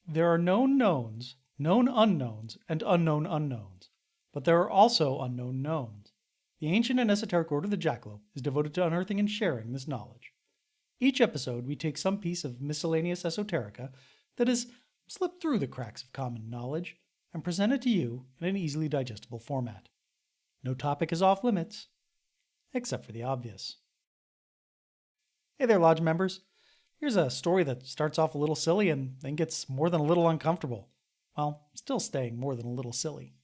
There are known knowns, known unknowns, and unknown unknowns. But there are also unknown knowns. The ancient and esoteric order of the Jackalope is devoted to unearthing and sharing this knowledge. Each episode, we take some piece of miscellaneous esoterica that has slipped through the cracks of common knowledge and present it to you in an easily digestible format. No topic is off limits, except for the obvious. Hey there, Lodge members. Here's a story that starts off a little silly and then gets more than a little uncomfortable, while still staying more than a little silly.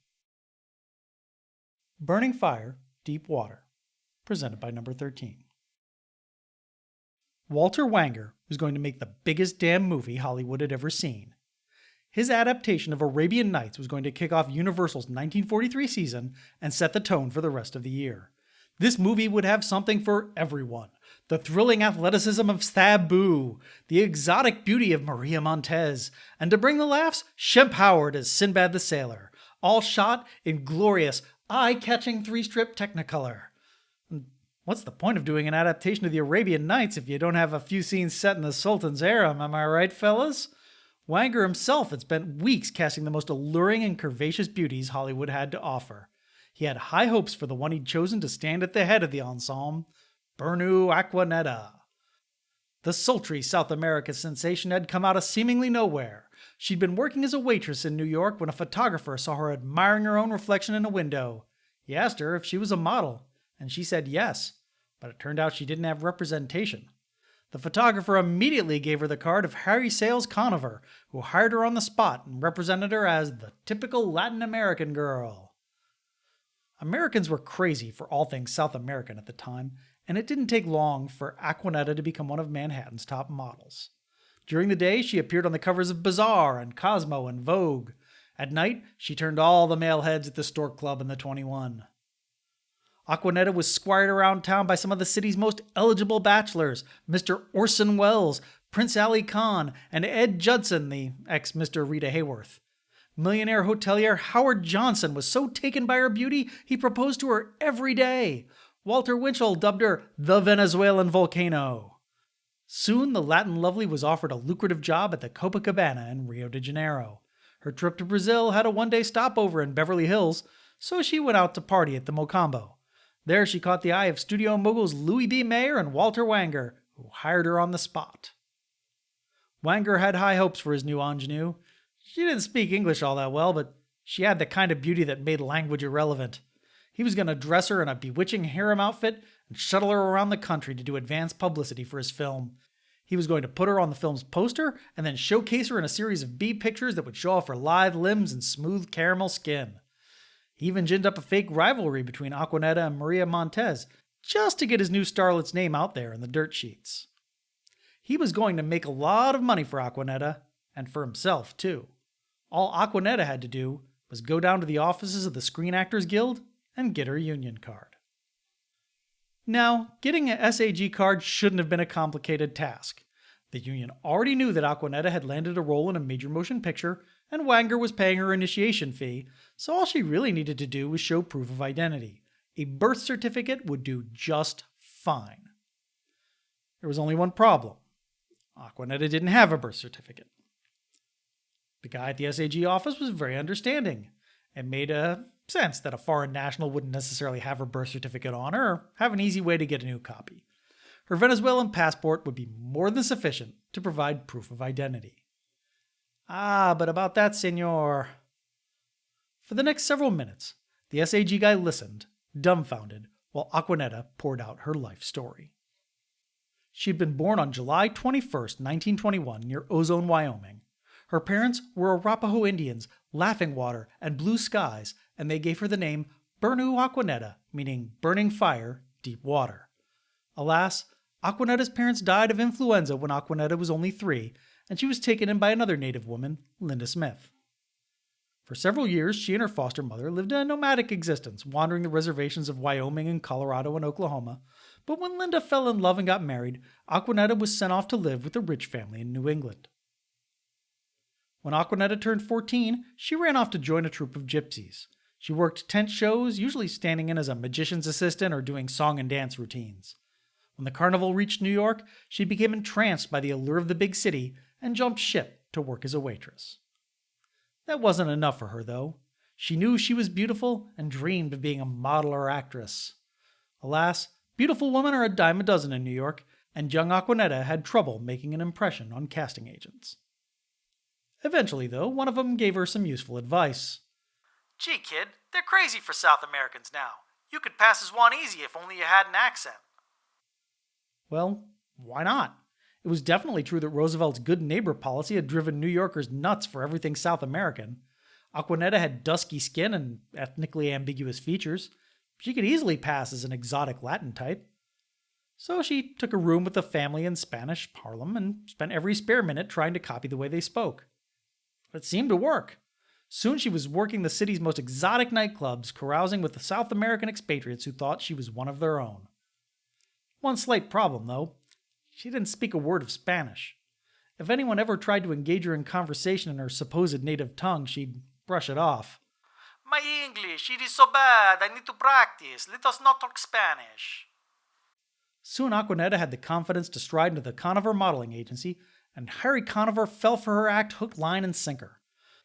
Burning Fire, Deep Water, presented by number 13. Walter Wanger was going to make the biggest damn movie Hollywood had ever seen. His adaptation of Arabian Nights was going to kick off Universal's 1943 season and set the tone for the rest of the year. This movie would have something for everyone. The thrilling athleticism of Sabu, the exotic beauty of Maria Montez, and to bring the laughs, Shemp Howard as Sinbad the Sailor, all shot in glorious, eye-catching three-strip Technicolor. What's the point of doing an adaptation of the Arabian Nights if you don't have a few scenes set in the Sultan's harem, am I right, fellas? Wanger himself had spent weeks casting the most alluring and curvaceous beauties Hollywood had to offer. He had high hopes for the one he'd chosen to stand at the head of the ensemble, Burnu Acquanetta. The sultry South America sensation had come out of seemingly nowhere. She'd been working as a waitress in New York when a photographer saw her admiring her own reflection in a window. He asked her if she was a model, and she said yes, but it turned out she didn't have representation. The photographer immediately gave her the card of Harry Sales Conover, who hired her on the spot and represented her as the typical Latin American girl. Americans were crazy for all things South American at the time, and it didn't take long for Acquanetta to become one of Manhattan's top models. During the day, she appeared on the covers of Bazaar and Cosmo and Vogue. At night, she turned all the male heads at the Stork Club and the 21. Acquanetta was squired around town by some of the city's most eligible bachelors, Mr. Orson Welles, Prince Ali Khan, and Ed Judson, the ex-Mr. Rita Hayworth. Millionaire hotelier Howard Johnson was so taken by her beauty, he proposed to her every day. Walter Winchell dubbed her the Venezuelan Volcano. Soon, the Latin lovely was offered a lucrative job at the Copacabana in Rio de Janeiro. Her trip to Brazil had a one-day stopover in Beverly Hills, so she went out to party at the Mocambo. There she caught the eye of studio moguls Louis B. Mayer and Walter Wanger, who hired her on the spot. Wanger had high hopes for his new ingenue. She didn't speak English all that well, but she had the kind of beauty that made language irrelevant. He was going to dress her in a bewitching harem outfit and shuttle her around the country to do advanced publicity for his film. He was going to put her on the film's poster and then showcase her in a series of B pictures that would show off her lithe limbs and smooth caramel skin. He even ginned up a fake rivalry between Acquanetta and Maria Montez just to get his new starlet's name out there in the dirt sheets. He was going to make a lot of money for Acquanetta, and for himself, too. All Acquanetta had to do was go down to the offices of the Screen Actors Guild and get her union card. Now, getting an SAG card shouldn't have been a complicated task. The union already knew that Acquanetta had landed a role in a major motion picture, and Wanger was paying her initiation fee, so all she really needed to do was show proof of identity. A birth certificate would do just fine. There was only one problem. Acquanetta didn't have a birth certificate. The guy at the SAG office was very understanding. It made sense that a foreign national wouldn't necessarily have her birth certificate on her or have an easy way to get a new copy. Her Venezuelan passport would be more than sufficient to provide proof of identity. Ah, but about that, senor. For the next several minutes, the SAG guy listened, dumbfounded, while Acquanetta poured out her life story. She had been born on July 21st, 1921, near Ozone, Wyoming. Her parents were Arapaho Indians, Laughing Water, and Blue Skies, and they gave her the name Burnu Acquanetta, meaning burning fire, deep water. Alas, Acquanetta's parents died of influenza when Acquanetta was only 3, and she was taken in by another native woman, Linda Smith. For several years, she and her foster mother lived a nomadic existence, wandering the reservations of Wyoming and Colorado and Oklahoma. But when Linda fell in love and got married, Acquanetta was sent off to live with a rich family in New England. When Acquanetta turned 14, she ran off to join a troupe of gypsies. She worked tent shows, usually standing in as a magician's assistant or doing song and dance routines. When the carnival reached New York, she became entranced by the allure of the big city and jumped ship to work as a waitress. That wasn't enough for her, though. She knew she was beautiful and dreamed of being a model or actress. Alas, beautiful women are a dime a dozen in New York, and young Acquanetta had trouble making an impression on casting agents. Eventually, though, one of them gave her some useful advice. "Gee, kid, they're crazy for South Americans now. You could pass as one easy if only you had an accent." Well, why not? It was definitely true that Roosevelt's good neighbor policy had driven New Yorkers nuts for everything South American. Acquanetta had dusky skin and ethnically ambiguous features. She could easily pass as an exotic Latin type. So she took a room with the family in Spanish Harlem and spent every spare minute trying to copy the way they spoke. But it seemed to work. Soon she was working the city's most exotic nightclubs, carousing with the South American expatriates who thought she was one of their own. One slight problem, though. She didn't speak a word of Spanish. If anyone ever tried to engage her in conversation in her supposed native tongue, she'd brush it off. "My English, it is so bad. I need to practice. Let us not talk Spanish." Soon Acquanetta had the confidence to stride into the Conover modeling agency, and Harry Conover fell for her act hook, line, and sinker.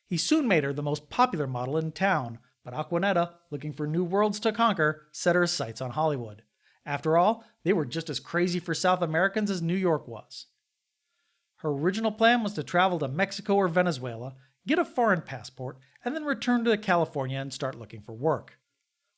He soon made her the most popular model in town, but Acquanetta, looking for new worlds to conquer, set her sights on Hollywood. After all, they were just as crazy for South Americans as New York was. Her original plan was to travel to Mexico or Venezuela, get a foreign passport, and then return to California and start looking for work.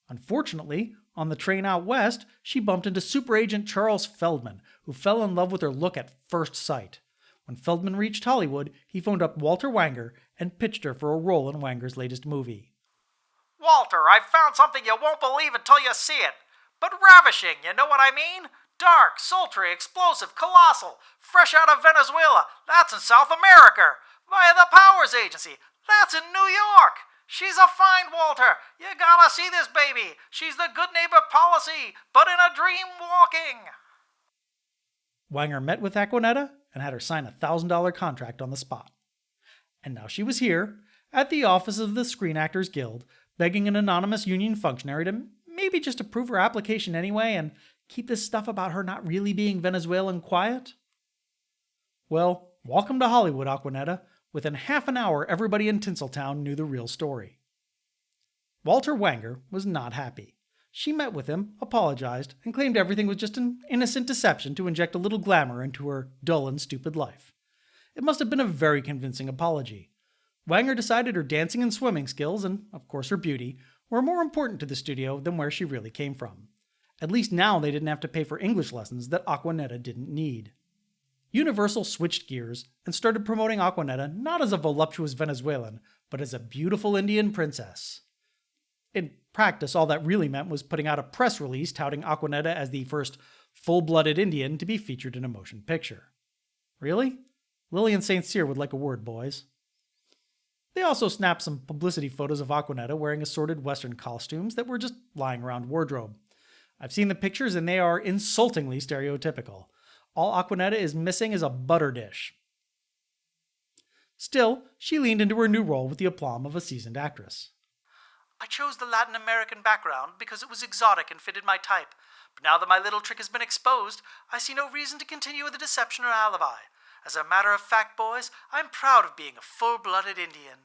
Unfortunately, on the train out west, she bumped into super agent Charles Feldman, who fell in love with her look at first sight. When Feldman reached Hollywood, he phoned up Walter Wanger and pitched her for a role in Wanger's latest movie. "Walter, I've found something you won't believe until you see it. But ravishing, you know what I mean? Dark, sultry, explosive, colossal, fresh out of Venezuela. That's in South America. Via the Powers Agency. That's in New York. She's a find, Walter. You gotta see this baby. She's the good neighbor policy, but in a dream walking." Wanger met with Acquanetta and had her sign a $1,000 contract on the spot. And now she was here, at the office of the Screen Actors Guild, begging an anonymous union functionary to maybe just approve her application anyway and keep this stuff about her not really being Venezuelan quiet. Well, welcome to Hollywood, Acquanetta. Within half an hour, everybody in Tinseltown knew the real story. Walter Wanger was not happy. She met with him, apologized, and claimed everything was just an innocent deception to inject a little glamour into her dull and stupid life. It must have been a very convincing apology. Wanger decided her dancing and swimming skills, and of course her beauty, were more important to the studio than where she really came from. At least now they didn't have to pay for English lessons that Acquanetta didn't need. Universal switched gears and started promoting Acquanetta not as a voluptuous Venezuelan, but as a beautiful Indian princess. In practice, all that really meant was putting out a press release touting Acquanetta as the first full-blooded Indian to be featured in a motion picture. Really? Lillian St. Cyr would like a word, boys. They also snapped some publicity photos of Acquanetta wearing assorted Western costumes that were just lying around wardrobe. I've seen the pictures and they are insultingly stereotypical. All Acquanetta is missing is a butter dish. Still, she leaned into her new role with the aplomb of a seasoned actress. "I chose the Latin American background because it was exotic and fitted my type. But now that my little trick has been exposed, I see no reason to continue with the deception or alibi. As a matter of fact, boys, I'm proud of being a full-blooded Indian."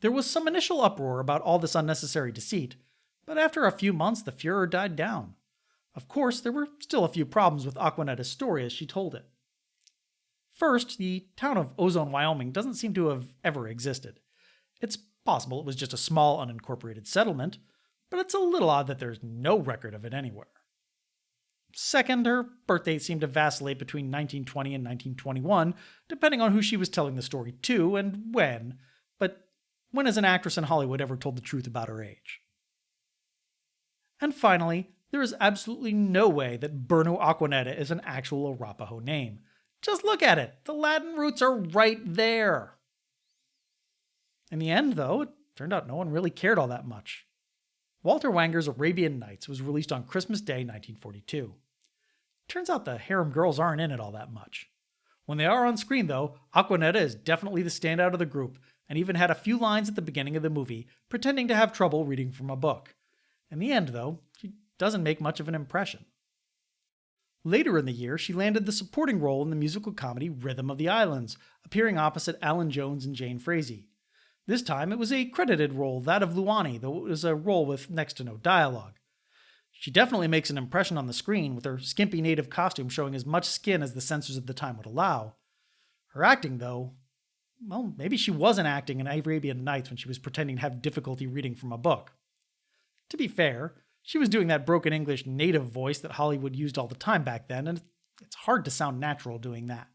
There was some initial uproar about all this unnecessary deceit, but after a few months the furor died down. Of course, there were still a few problems with Acquanetta's story as she told it. First, the town of Ozone, Wyoming doesn't seem to have ever existed. It's possible it was just a small unincorporated settlement, but it's a little odd that there's no record of it anywhere. Second, her birth date seemed to vacillate between 1920 and 1921, depending on who she was telling the story to and when, but when has an actress in Hollywood ever told the truth about her age? And finally, there is absolutely no way that Burnu Acquanetta is an actual Arapaho name. Just look at it. The Latin roots are right there. In the end, though, it turned out no one really cared all that much. Walter Wanger's Arabian Nights was released on Christmas Day, 1942. Turns out the harem girls aren't in it all that much. When they are on screen, though, Acquanetta is definitely the standout of the group, and even had a few lines at the beginning of the movie, pretending to have trouble reading from a book. In the end, though, she doesn't make much of an impression. Later in the year, she landed the supporting role in the musical comedy Rhythm of the Islands, appearing opposite Alan Jones and Jane Frazee. This time, it was a credited role, that of Luani, though it was a role with next to no dialogue. She definitely makes an impression on the screen, with her skimpy native costume showing as much skin as the censors of the time would allow. Her acting, though, well, maybe she wasn't acting in Arabian Nights when she was pretending to have difficulty reading from a book. To be fair, she was doing that broken English native voice that Hollywood used all the time back then, and it's hard to sound natural doing that.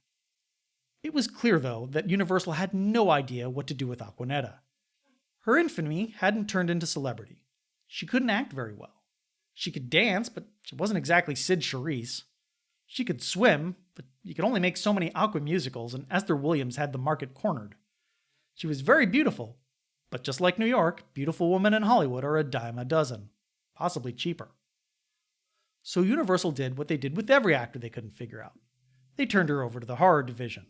It was clear, though, that Universal had no idea what to do with Acquanetta. Her infamy hadn't turned into celebrity. She couldn't act very well. She could dance, but she wasn't exactly Sid Charisse. She could swim, but you could only make so many Aqua musicals, and Esther Williams had the market cornered. She was very beautiful, but just like New York, beautiful women in Hollywood are a dime a dozen, possibly cheaper. So Universal did what they did with every actor they couldn't figure out. They turned her over to the horror division.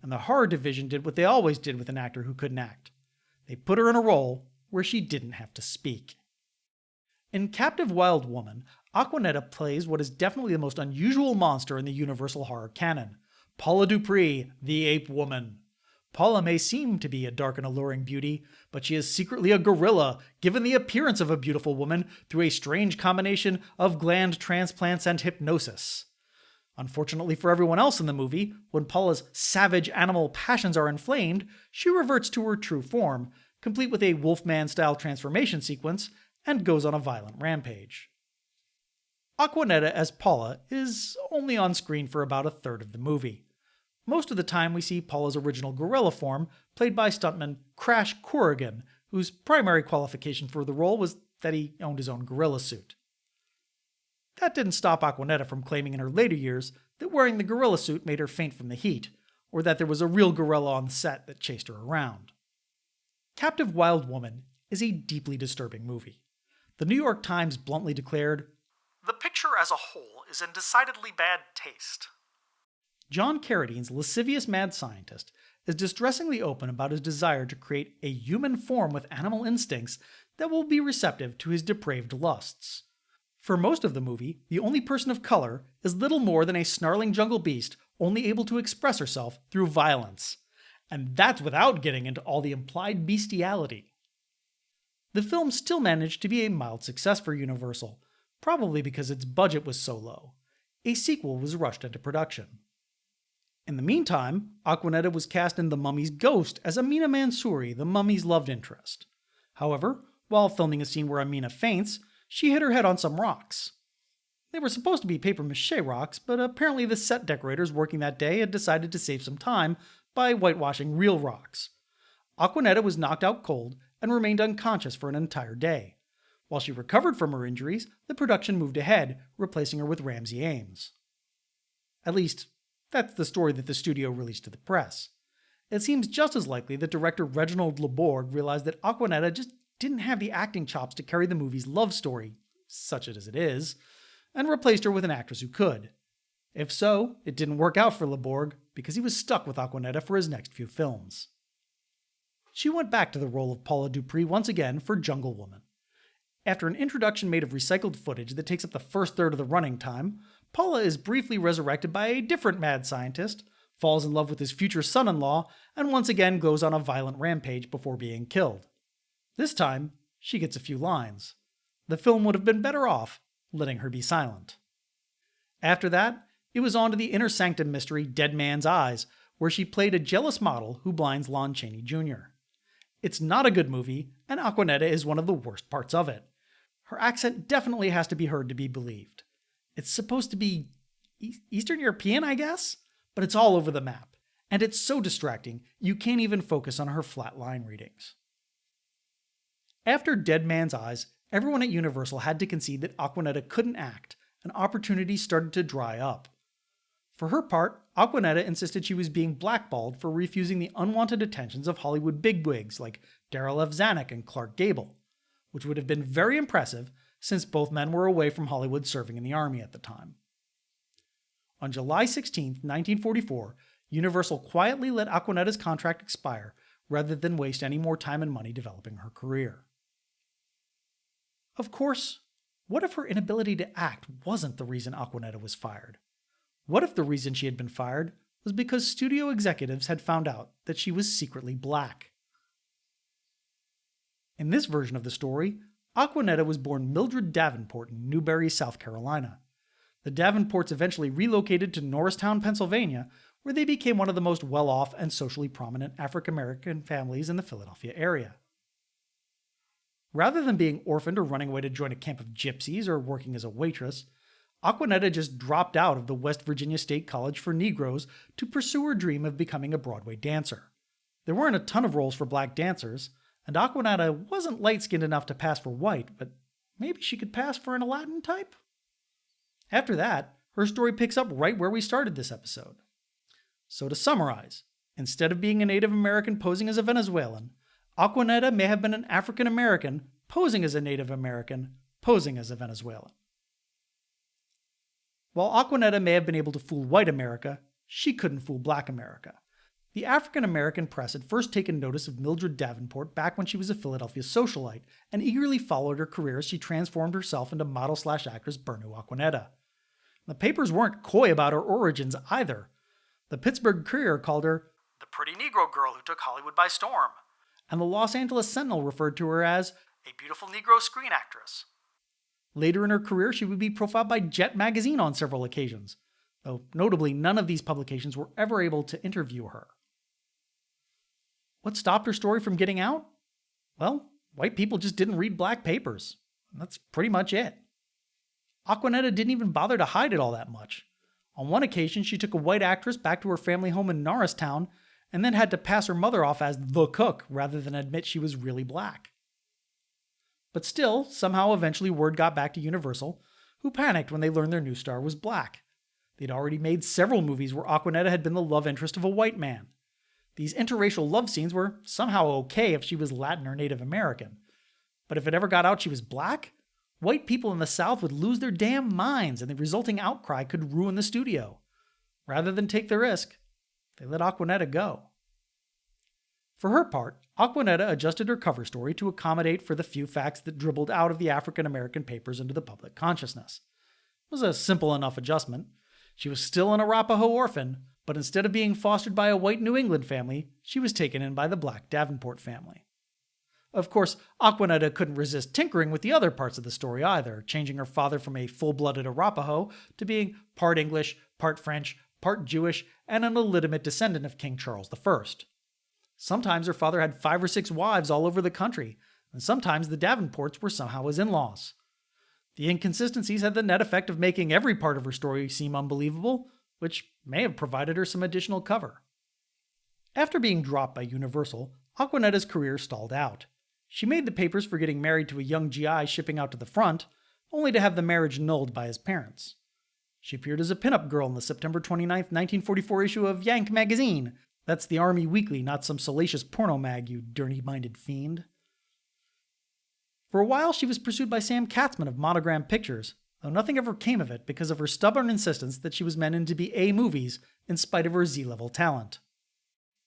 And the horror division did what they always did with an actor who couldn't act. They put her in a role where she didn't have to speak. In Captive Wild Woman, Acquanetta plays what is definitely the most unusual monster in the Universal horror canon, Paula Dupree, the Ape Woman. Paula may seem to be a dark and alluring beauty, but she is secretly a gorilla, given the appearance of a beautiful woman through a strange combination of gland transplants and hypnosis. Unfortunately for everyone else in the movie, when Paula's savage animal passions are inflamed, she reverts to her true form, complete with a Wolfman-style transformation sequence, and goes on a violent rampage. Acquanetta as Paula is only on screen for about a third of the movie. Most of the time we see Paula's original gorilla form, played by stuntman Crash Corrigan, whose primary qualification for the role was that he owned his own gorilla suit. That didn't stop Acquanetta from claiming in her later years that wearing the gorilla suit made her faint from the heat, or that there was a real gorilla on the set that chased her around. Captive Wild Woman is a deeply disturbing movie. The New York Times bluntly declared, "The picture as a whole is in decidedly bad taste." John Carradine's lascivious mad scientist is distressingly open about his desire to create a human form with animal instincts that will be receptive to his depraved lusts. For most of the movie, the only person of color is little more than a snarling jungle beast only able to express herself through violence. And that's without getting into all the implied bestiality. The film still managed to be a mild success for Universal, probably because its budget was so low. A sequel was rushed into production. In the meantime, Acquanetta was cast in The Mummy's Ghost as Amina Mansouri, the mummy's love interest. However, while filming a scene where Amina faints, she hit her head on some rocks. They were supposed to be papier-mâché rocks, but apparently the set decorators working that day had decided to save some time by whitewashing real rocks. Acquanetta was knocked out cold and remained unconscious for an entire day. While she recovered from her injuries, the production moved ahead, replacing her with Ramsey Ames. At least, that's the story that the studio released to the press. It seems just as likely that director Reginald Laborg realized that Acquanetta just didn't have the acting chops to carry the movie's love story, such as it is, and replaced her with an actress who could. If so, it didn't work out for Laborg because he was stuck with Acquanetta for his next few films. She went back to the role of Paula Dupree once again for Jungle Woman. After an introduction made of recycled footage that takes up the first third of the running time, Paula is briefly resurrected by a different mad scientist, falls in love with his future son-in-law, and once again goes on a violent rampage before being killed. This time, she gets a few lines. The film would have been better off letting her be silent. After that, it was on to the inner sanctum mystery Dead Man's Eyes, where she played a jealous model who blinds Lon Chaney Jr. It's not a good movie, and Acquanetta is one of the worst parts of it. Her accent definitely has to be heard to be believed. It's supposed to be Eastern European, I guess? But it's all over the map, and it's so distracting you can't even focus on her flat line readings. After Dead Man's Eyes, everyone at Universal had to concede that Acquanetta couldn't act, and opportunities started to dry up. For her part, Acquanetta insisted she was being blackballed for refusing the unwanted attentions of Hollywood bigwigs like Darryl F. Zanuck and Clark Gable, which would have been very impressive since both men were away from Hollywood serving in the Army at the time. On July 16, 1944, Universal quietly let Acquanetta's contract expire rather than waste any more time and money developing her career. Of course, What if her inability to act wasn't the reason Acquanetta was fired? What if the reason she had been fired was because studio executives had found out that she was secretly black? In this version of the story, Acquanetta was born Mildred Davenport in Newberry, South Carolina. The Davenports eventually relocated to Norristown, Pennsylvania, where they became one of the most well-off and socially prominent African-American families in the Philadelphia area. Rather than being orphaned or running away to join a camp of gypsies or working as a waitress, Acquanetta just dropped out of the West Virginia State College for Negroes to pursue her dream of becoming a Broadway dancer. There weren't a ton of roles for black dancers, and Acquanetta wasn't light-skinned enough to pass for white, but maybe she could pass for an Aladdin type? After that, her story picks up right where we started this episode. So to summarize, instead of being a Native American posing as a Venezuelan, Acquanetta may have been an African American posing as a Native American posing as a Venezuelan. While Acquanetta may have been able to fool white America, she couldn't fool black America. The African American press had first taken notice of Mildred Davenport back when she was a Philadelphia socialite and eagerly followed her career as she transformed herself into model/actress Burnu Acquanetta. The papers weren't coy about her origins either. The Pittsburgh Courier called her the pretty Negro girl who took Hollywood by storm, and the Los Angeles Sentinel referred to her as a beautiful Negro screen actress. Later in her career, she would be profiled by Jet magazine on several occasions, though notably none of these publications were ever able to interview her. What stopped her story from getting out? Well, white people just didn't read black papers. That's pretty much it. Acquanetta didn't even bother to hide it all that much. On one occasion, she took a white actress back to her family home in Norristown and then had to pass her mother off as the cook rather than admit she was really black. But still, somehow eventually word got back to Universal, who panicked when they learned their new star was black. They'd already made several movies where Acquanetta had been the love interest of a white man. These interracial love scenes were somehow okay if she was Latin or Native American. But if it ever got out she was black, white people in the South would lose their damn minds and the resulting outcry could ruin the studio. Rather than take the risk, they let Acquanetta go. For her part, Acquanetta adjusted her cover story to accommodate for the few facts that dribbled out of the African American papers into the public consciousness. It was a simple enough adjustment. She was still an Arapaho orphan, but instead of being fostered by a white New England family, she was taken in by the black Davenport family. Of course, Acquanetta couldn't resist tinkering with the other parts of the story either, changing her father from a full-blooded Arapaho to being part English, part French, part Jewish, and an illegitimate descendant of King Charles I. Sometimes her father had 5 or 6 wives all over the country, and sometimes the Davenports were somehow his in-laws. The inconsistencies had the net effect of making every part of her story seem unbelievable, which may have provided her some additional cover. After being dropped by Universal, Acquanetta's career stalled out. She made the papers for getting married to a young GI shipping out to the front, only to have the marriage annulled by his parents. She appeared as a pinup girl in the September 29, 1944 issue of Yank magazine. That's the Army Weekly, not some salacious porno mag, you dirty-minded fiend. For a while, she was pursued by Sam Katzman of Monogram Pictures, though nothing ever came of it because of her stubborn insistence that she was meant to be A-movies in spite of her Z-level talent.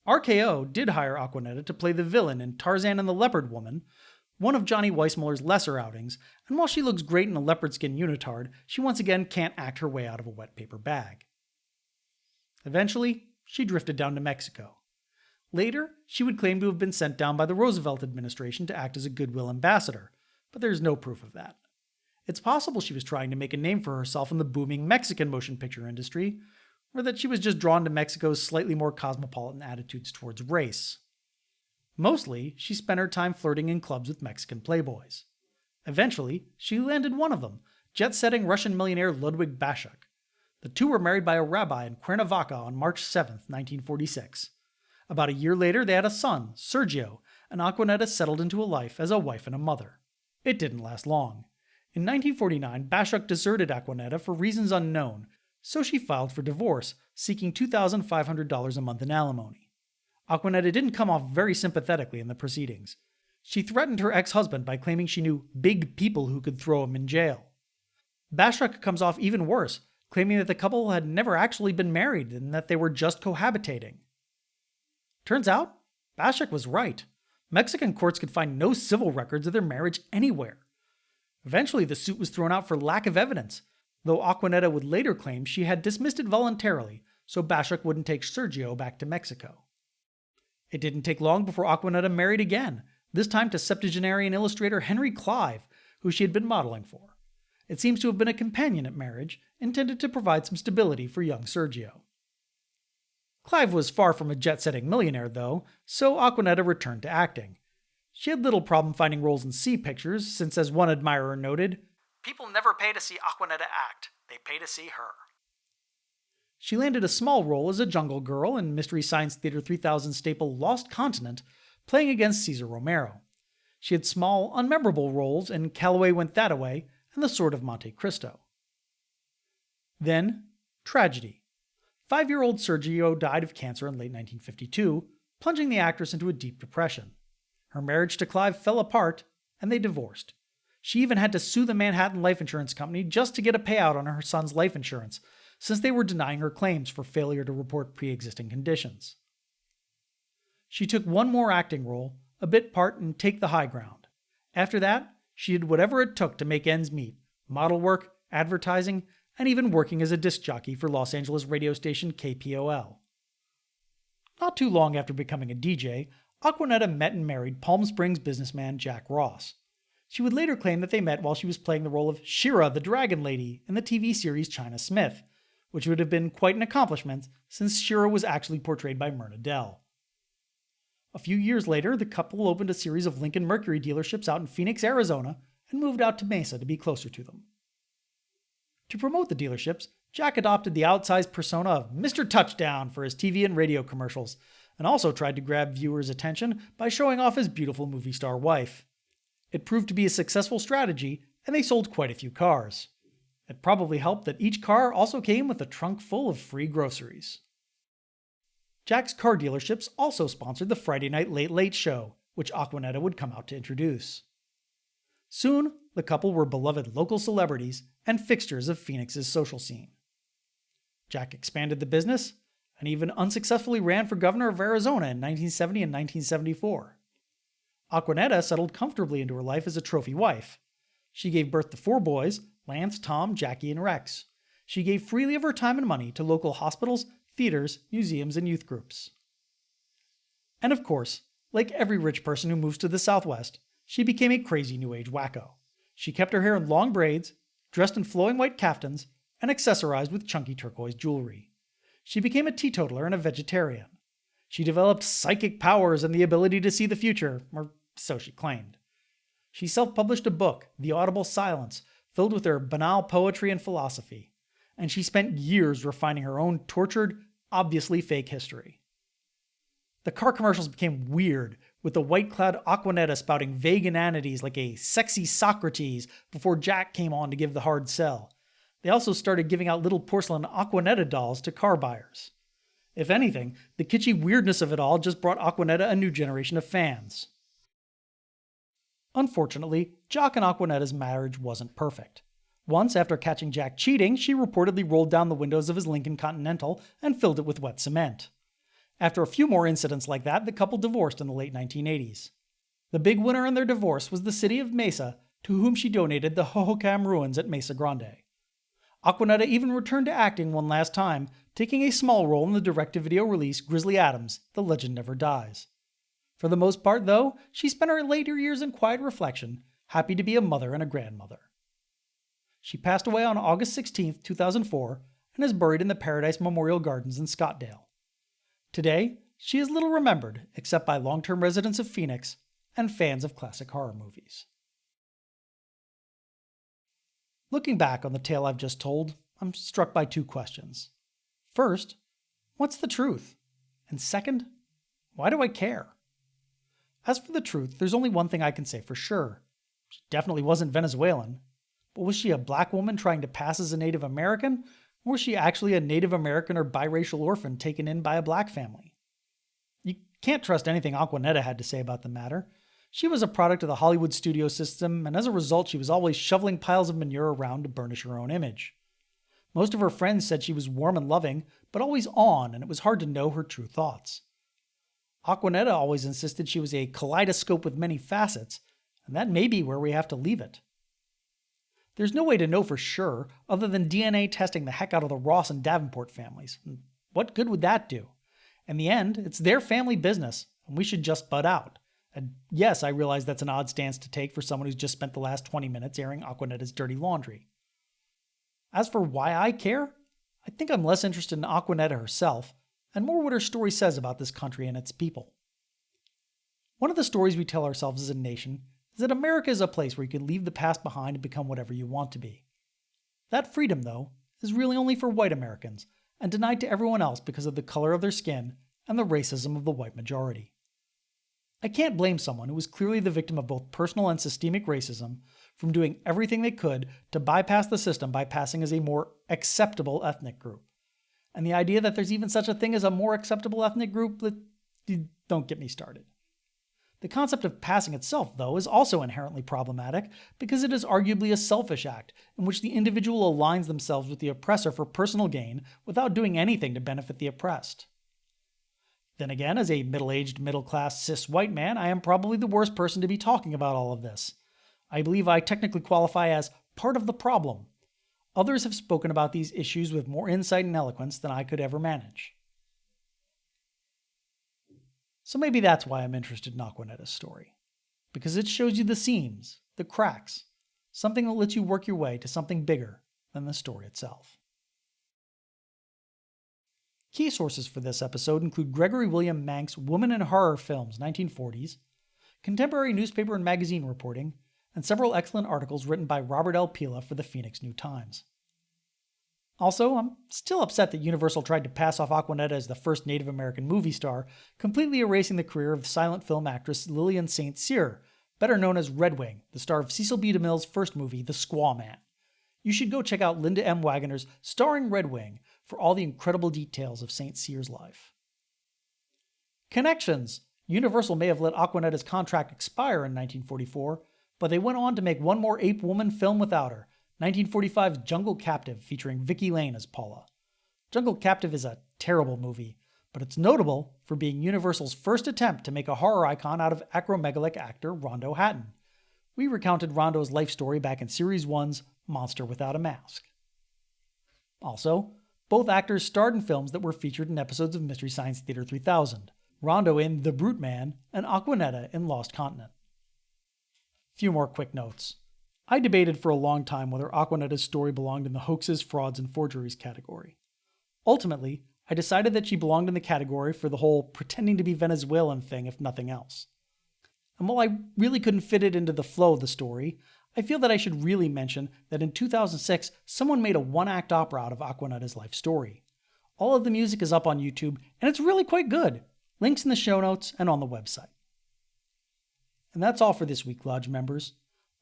RKO did hire Acquanetta to play the villain in Tarzan and the Leopard Woman, one of Johnny Weissmuller's lesser outings, and while she looks great in a leopard skin unitard, she once again can't act her way out of a wet paper bag. Eventually, she drifted down to Mexico. Later, she would claim to have been sent down by the Roosevelt administration to act as a goodwill ambassador, but there's no proof of that. It's possible she was trying to make a name for herself in the booming Mexican motion picture industry, or that she was just drawn to Mexico's slightly more cosmopolitan attitudes towards race. Mostly, she spent her time flirting in clubs with Mexican playboys. Eventually, she landed one of them, jet-setting Russian millionaire Ludwig Bashuk. The two were married by a rabbi in Cuernavaca on March 7, 1946. About a year later, they had a son, Sergio, and Acquanetta settled into a life as a wife and a mother. It didn't last long. In 1949, Bashuk deserted Acquanetta for reasons unknown, so she filed for divorce, seeking $2,500 a month in alimony. Acquanetta didn't come off very sympathetically in the proceedings. She threatened her ex-husband by claiming she knew big people who could throw him in jail. Bashuk comes off even worse, claiming that the couple had never actually been married and that they were just cohabitating. Turns out, Bashuk was right. Mexican courts could find no civil records of their marriage anywhere. Eventually, the suit was thrown out for lack of evidence, though Acquanetta would later claim she had dismissed it voluntarily so Bashuk wouldn't take Sergio back to Mexico. It didn't take long before Acquanetta married again, this time to septuagenarian illustrator Henry Clive, who she had been modeling for. It seems to have been a companionate marriage, intended to provide some stability for young Sergio. Clive was far from a jet-setting millionaire, though, so Acquanetta returned to acting. She had little problem finding roles in C pictures, since as one admirer noted, "People never pay to see Acquanetta act, they pay to see her." She landed a small role as a jungle girl in Mystery Science Theater 3000 staple Lost Continent, playing against Cesar Romero. She had small, unmemorable roles in Calloway Went That-A-Way and The Sword of Monte Cristo. Then, tragedy. 5-year-old Sergio died of cancer in late 1952, plunging the actress into a deep depression. Her marriage to Clive fell apart, and they divorced. She even had to sue the Manhattan Life Insurance Company just to get a payout on her son's life insurance, since they were denying her claims for failure to report pre-existing conditions. She took one more acting role, a bit part in Take the High Ground. After that, she did whatever it took to make ends meet: model work, advertising, and even working as a disc jockey for Los Angeles radio station KPOL. Not too long after becoming a DJ, Acquanetta met and married Palm Springs businessman Jack Ross. She would later claim that they met while she was playing the role of Shira the Dragon Lady in the TV series China Smith, which would have been quite an accomplishment since Shira was actually portrayed by Myrna Dell. A few years later, the couple opened a series of Lincoln Mercury dealerships out in Phoenix, Arizona, and moved out to Mesa to be closer to them. To promote the dealerships, Jack adopted the outsized persona of Mr. Touchdown for his TV and radio commercials, and also tried to grab viewers' attention by showing off his beautiful movie star wife. It proved to be a successful strategy, and they sold quite a few cars. It probably helped that each car also came with a trunk full of free groceries. Jack's car dealerships also sponsored the Friday Night Late Late Show, which Acquanetta would come out to introduce. Soon, the couple were beloved local celebrities and fixtures of Phoenix's social scene. Jack expanded the business and even unsuccessfully ran for governor of Arizona in 1970 and 1974. Acquanetta settled comfortably into her life as a trophy wife. She gave birth to 4 boys: Lance, Tom, Jackie, and Rex. She gave freely of her time and money to local hospitals, theaters, museums, and youth groups. And of course, like every rich person who moves to the Southwest, she became a crazy New Age wacko. She kept her hair in long braids, dressed in flowing white kaftans, and accessorized with chunky turquoise jewelry. She became a teetotaler and a vegetarian. She developed psychic powers and the ability to see the future, or so she claimed. She self-published a book, The Audible Silence, filled with her banal poetry and philosophy, and she spent years refining her own tortured, obviously fake history. The car commercials became weird, with the white-clad Acquanetta spouting vague inanities like a sexy Socrates before Jack came on to give the hard sell. They also started giving out little porcelain Acquanetta dolls to car buyers. If anything, the kitschy weirdness of it all just brought Acquanetta a new generation of fans. Unfortunately, Jack and Acquanetta's marriage wasn't perfect. Once, after catching Jack cheating, she reportedly rolled down the windows of his Lincoln Continental and filled it with wet cement. After a few more incidents like that, the couple divorced in the late 1980s. The big winner in their divorce was the city of Mesa, to whom she donated the Hohokam ruins at Mesa Grande. Acquanetta even returned to acting one last time, taking a small role in the direct-to-video release Grizzly Adams: The Legend Never Dies. For the most part, though, she spent her later years in quiet reflection, happy to be a mother and a grandmother. She passed away on August 16, 2004, and is buried in the Paradise Memorial Gardens in Scottsdale. Today, she is little remembered except by long-term residents of Phoenix and fans of classic horror movies. Looking back on the tale I've just told, I'm struck by 2 questions. First, what's the truth? And second, why do I care? As for the truth, there's only one thing I can say for sure. She definitely wasn't Venezuelan. But was she a black woman trying to pass as a Native American? Or was she actually a Native American or biracial orphan taken in by a black family? You can't trust anything Acquanetta had to say about the matter. She was a product of the Hollywood studio system, and as a result she was always shoveling piles of manure around to burnish her own image. Most of her friends said she was warm and loving, but always on, and it was hard to know her true thoughts. Acquanetta always insisted she was a kaleidoscope with many facets, and that may be where we have to leave it. There's no way to know for sure other than DNA testing the heck out of the Ross and Davenport families. What good would that do? In the end, it's their family business, and we should just butt out. And yes, I realize that's an odd stance to take for someone who's just spent the last 20 minutes airing Acquanetta's dirty laundry. As for why I care, I think I'm less interested in Acquanetta herself, and more what her story says about this country and its people. One of the stories we tell ourselves as a nation is that America is a place where you can leave the past behind and become whatever you want to be. That freedom, though, is really only for white Americans, and denied to everyone else because of the color of their skin and the racism of the white majority. I can't blame someone who was clearly the victim of both personal and systemic racism from doing everything they could to bypass the system by passing as a more acceptable ethnic group. And the idea that there's even such a thing as a more acceptable ethnic group, don't get me started. The concept of passing itself, though, is also inherently problematic because it is arguably a selfish act in which the individual aligns themselves with the oppressor for personal gain without doing anything to benefit the oppressed. Then again, as a middle-aged, middle-class, cis white man, I am probably the worst person to be talking about all of this. I believe I technically qualify as part of the problem. Others have spoken about these issues with more insight and eloquence than I could ever manage. So maybe that's why I'm interested in Acquanetta's story. Because it shows you the seams, the cracks, something that lets you work your way to something bigger than the story itself. Key sources for this episode include Gregory William Mank's Woman in Horror Films 1940s, contemporary newspaper and magazine reporting, and several excellent articles written by Robert L. Pela for the Phoenix New Times. Also, I'm still upset that Universal tried to pass off Acquanetta as the first Native American movie star, completely erasing the career of silent film actress Lillian St. Cyr, better known as Red Wing, the star of Cecil B. DeMille's first movie, The Squaw Man. You should go check out Linda M. Waggoner's Starring Red Wing for all the incredible details of St. Cyr's life. Connections. Universal may have let Acquanetta's contract expire in 1944, but they went on to make one more ape woman film without her, 1945's Jungle Captive, featuring Vicky Lane as Paula. Jungle Captive is a terrible movie, but it's notable for being Universal's first attempt to make a horror icon out of acromegalic actor Rondo Hatton. We recounted Rondo's life story back in Series 1's Monster Without a Mask. Also, both actors starred in films that were featured in episodes of Mystery Science Theater 3000, Rondo in The Brute Man and Acquanetta in Lost Continent. Few more quick notes. I debated for a long time whether Acquanetta's story belonged in the hoaxes, frauds, and forgeries category. Ultimately, I decided that she belonged in the category for the whole pretending to be Venezuelan thing, if nothing else. And while I really couldn't fit it into the flow of the story, I feel that I should really mention that in 2006, someone made a one-act opera out of Acquanetta's life story. All of the music is up on YouTube, and it's really quite good. Links in the show notes and on the website. And that's all for this week, Lodge members.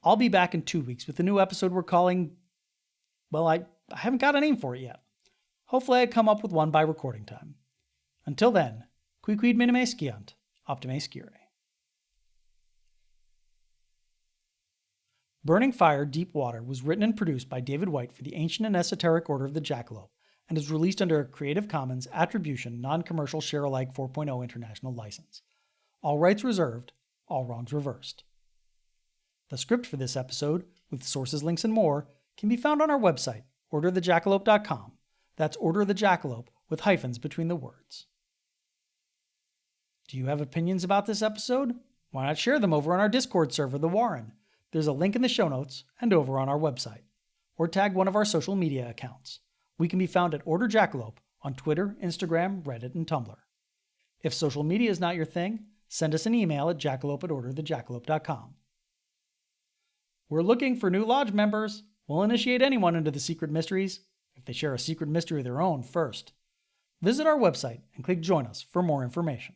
I'll be back in 2 weeks with a new episode we're calling... well, I haven't got a name for it yet. Hopefully I come up with one by recording time. Until then, quid minime sciant, optime scire. Burning Fire, Deep Water was written and produced by David White for the Ancient and Esoteric Order of the Jackalope and is released under a Creative Commons Attribution Non-Commercial Share-alike 4.0 International License. All rights reserved, all wrongs reversed. The script for this episode, with sources, links, and more, can be found on our website, orderthejackalope.com. That's Order the Jackalope with hyphens between the words. Do you have opinions about this episode? Why not share them over on our Discord server, The Warren? There's a link in the show notes and over on our website. Or tag one of our social media accounts. We can be found at Order Jackalope on Twitter, Instagram, Reddit, and Tumblr. If social media is not your thing, send us an email at jackalope@orderthejackalope.com. We're looking for new lodge members. We'll initiate anyone into the secret mysteries if they share a secret mystery of their own first. Visit our website and click Join Us for more information.